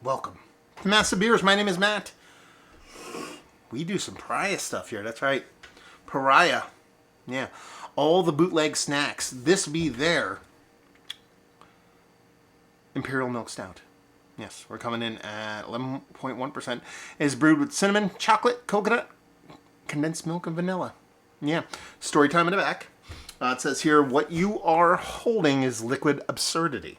Welcome to Massive Beers. My name is Matt. We do some Pariah stuff here. That's right. Pariah. Yeah. All the bootleg snacks. This be their Imperial Milk Stout. Yes, we're coming in at 11.1%. It is brewed with cinnamon, chocolate, coconut, condensed milk, and vanilla. Yeah. Story time in the back. It says here, what you are holding is liquid absurdity.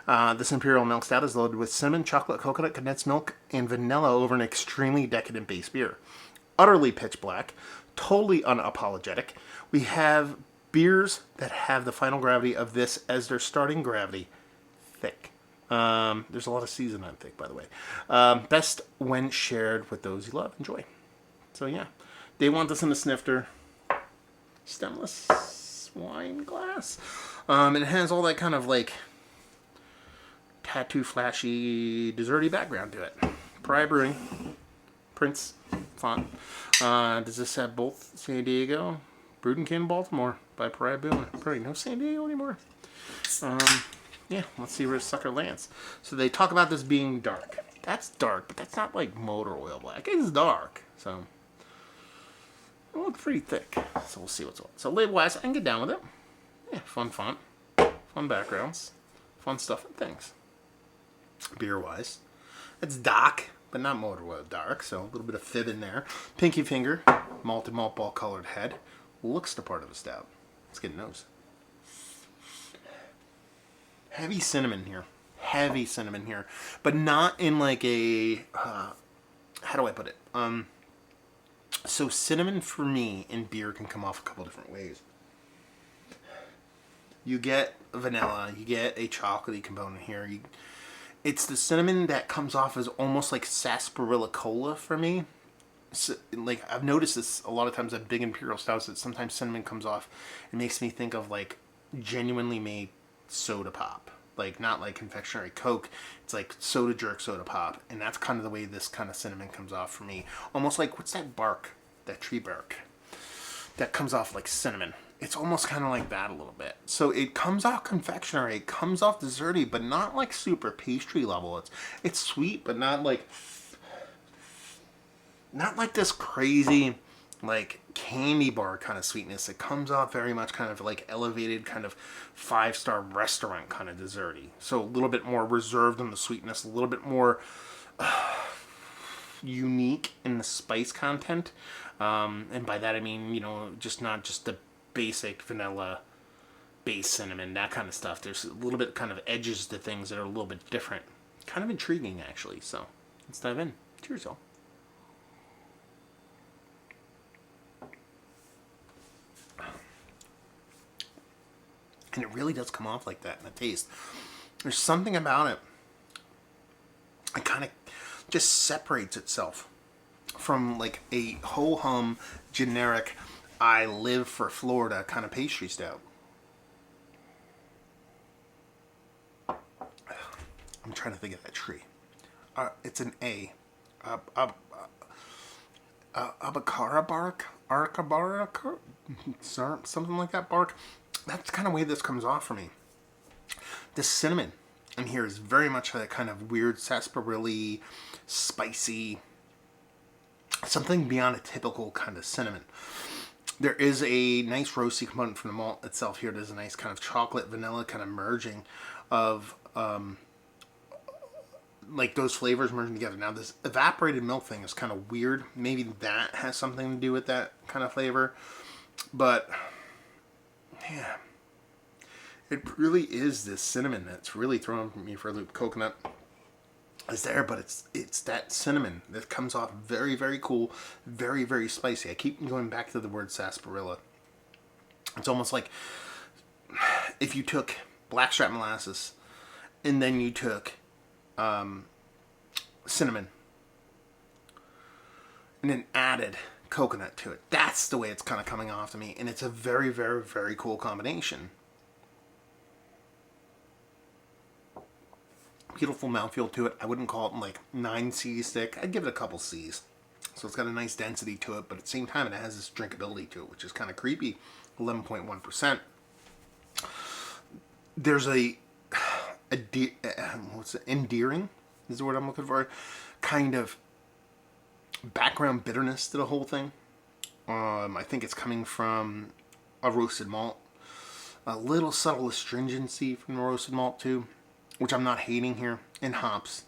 This Imperial Milk Stout is loaded with cinnamon, chocolate, coconut, condensed milk, and vanilla over an extremely decadent base beer. Utterly pitch black, totally unapologetic. We have beers that have the final gravity of this as their starting gravity. Thick. There's a lot of C's in that thick, by the way. Best when shared with those you love. Enjoy. So yeah, they want this in a snifter. Stemless wine glass. It has all that kind of like tattoo flashy desserty background to it. Pariah Brewing, Prince font. Does this have both San Diego, brewed in Canton, Baltimore by Pariah Brewing? No San Diego anymore. Yeah, let's see where this sucker lands. So they talk about this being dark. That's dark, but that's not like motor oil black. It's dark, so it looks pretty thick. So we'll see what's what. So label-wise, I can get down with it. Yeah, fun font, fun backgrounds, fun stuff and things. Beer-wise, it's dark, but not motor oil dark, so a little bit of fib in there. Pinky finger, malted malt ball colored head. Looks the part of a stout. Let's get a nose. Heavy cinnamon here. Heavy cinnamon here. But not in like a, how do I put it? So cinnamon for me in beer can come off a couple different ways. You get vanilla, you get a chocolatey component here. It's the cinnamon that comes off as almost like sarsaparilla cola for me. So, like I've noticed this a lot of times at big imperial stouts that sometimes cinnamon comes off. It makes me think of like genuinely made soda pop, like not like confectionery Coke. It's like soda jerk soda pop, and that's kind of the way this kind of cinnamon comes off for me. Almost like, what's that bark, that tree bark that comes off like cinnamon? It's almost kind of like that a little bit. So it comes off confectionery, it comes off desserty, but not like super pastry level. It's sweet, but not like this crazy like candy bar kind of sweetness. It comes off very much kind of like elevated, kind of 5-star restaurant kind of desserty. So a little bit more reserved in the sweetness, a little bit more unique in the spice content. And by that I mean, you know, just not just the basic vanilla base cinnamon, that kind of stuff. There's a little bit kind of edges to things that are a little bit different. Kind of intriguing actually. So let's dive in. Cheers, y'all. And it really does come off like that in the taste. There's something about it. It kind of just separates itself from like a ho-hum generic I live for Florida kind of pastry stout. I'm trying to think of that tree. It's an A. Abacara bark? Arcabara? Something like that bark. That's the kind of way this comes off for me. The cinnamon in here is very much that kind of weird sarsaparilla, spicy, something beyond a typical kind of cinnamon. There is a nice roasty component from the malt itself here. There's a nice kind of chocolate vanilla kind of merging of like those flavors merging together. Now this evaporated milk thing is kind of weird. Maybe that has something to do with that kind of flavor. But yeah, it really is this cinnamon that's really throwing me for a loop. Coconut is there, but it's that cinnamon that comes off very, very cool, very, very spicy. I keep going back to the word sarsaparilla. It's almost like if you took blackstrap molasses and then you took cinnamon and then added coconut to it. That's the way it's kind of coming off to me, and it's a very, very, very cool combination. Beautiful mouthfeel to it. I wouldn't call it like 9 C's thick. I'd give it a couple C's. So it's got a nice density to it, but at the same time it has this drinkability to it, which is kind of creepy. 11.1%. There's what's it, endearing? is the word I'm looking for. Kind of background bitterness to the whole thing. I think it's coming from a roasted malt. A little subtle astringency from the roasted malt too, which I'm not hating here. And hops.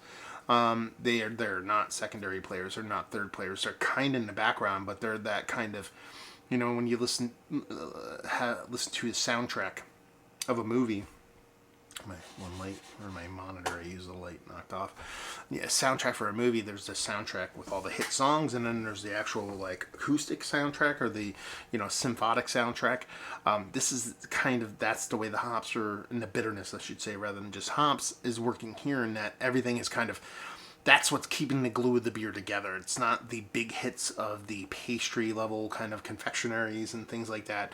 They're not secondary players. They're not third players. They're kind of in the background, but they're that kind of, when you listen to the soundtrack of a movie. My one light or my monitor, I use the light knocked off. Yeah, soundtrack for a movie. There's the soundtrack with all the hit songs, and then there's the actual like acoustic soundtrack or the symphonic soundtrack. This is that's the way the hops are, and the bitterness, I should say, rather than just hops, is working here, in that everything is kind of. That's what's keeping the glue of the beer together. It's not the big hits of the pastry level kind of confectionaries and things like that.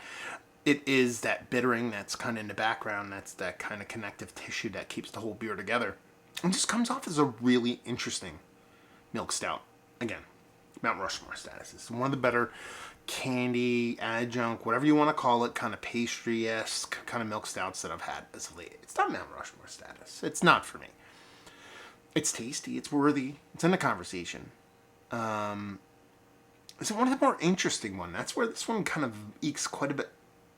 It is that bittering that's kind of in the background. That's that kind of connective tissue that keeps the whole beer together. And just comes off as a really interesting milk stout. Again, Mount Rushmore status. It's one of the better candy, adjunct, whatever you want to call it, kind of pastry-esque kind of milk stouts that I've had as of late. It's not Mount Rushmore status. It's not for me. It's tasty. It's worthy. It's in the conversation. It's one of the more interesting ones. That's where this one kind of ekes quite a bit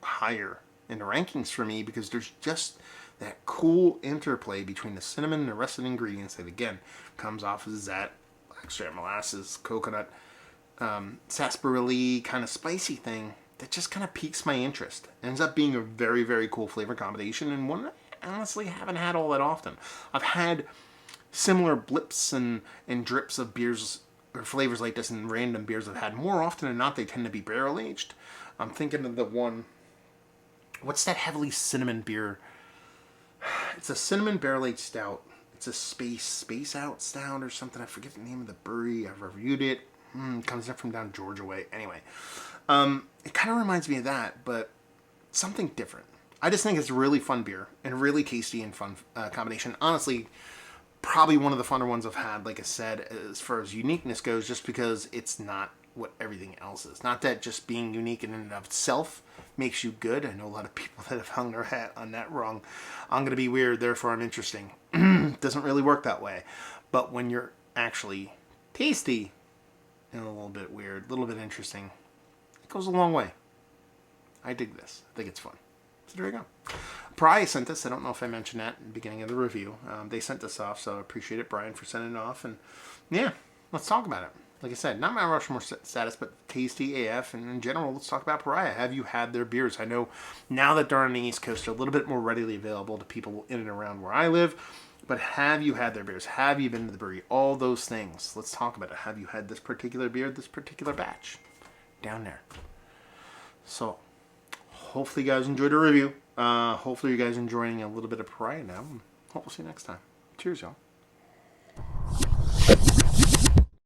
higher in the rankings for me, because there's just that cool interplay between the cinnamon and the rest of the ingredients that, again, comes off as that extract molasses, coconut, sarsaparilla kind of spicy thing that just kind of piques my interest. It ends up being a very, very cool flavor combination, and one I honestly haven't had all that often. I've had similar blips and drips of beers or flavors like this in random beers I've had. More often than not, they tend to be barrel aged. I'm thinking of the one. What's that heavily cinnamon beer? It's a cinnamon barrel-aged stout. It's a space out stout or something. I forget the name of the brewery. I've reviewed it. It comes up from down Georgia way. Anyway, it kind of reminds me of that, but something different. I just think it's a really fun beer and really tasty and fun combination. Honestly, probably one of the funner ones I've had, like I said, as far as uniqueness goes, just because it's not what everything else is. Not that just being unique in and of itself makes you good. I know a lot of people that have hung their hat on that wrong. I'm going to be weird, therefore I'm interesting. Doesn't really work that way. But when you're actually tasty and a little bit weird, a little bit interesting, it goes a long way. I dig this. I think it's fun. So there you go. Pariah sent this. I don't know if I mentioned that in the beginning of the review. They sent this off, so I appreciate it, Brian, for sending it off. And yeah, let's talk about it. Like I said, not Mount Rushmore status, but tasty AF. And in general, let's talk about Pariah. Have you had their beers? I know now that they're on the East Coast, they're a little bit more readily available to people in and around where I live. But have you had their beers? Have you been to the brewery? All those things. Let's talk about it. Have you had this particular beer, this particular batch down there? So, hopefully you guys enjoyed the review. Hopefully you guys are enjoying a little bit of Pariah now. Hope we'll see you next time. Cheers, y'all.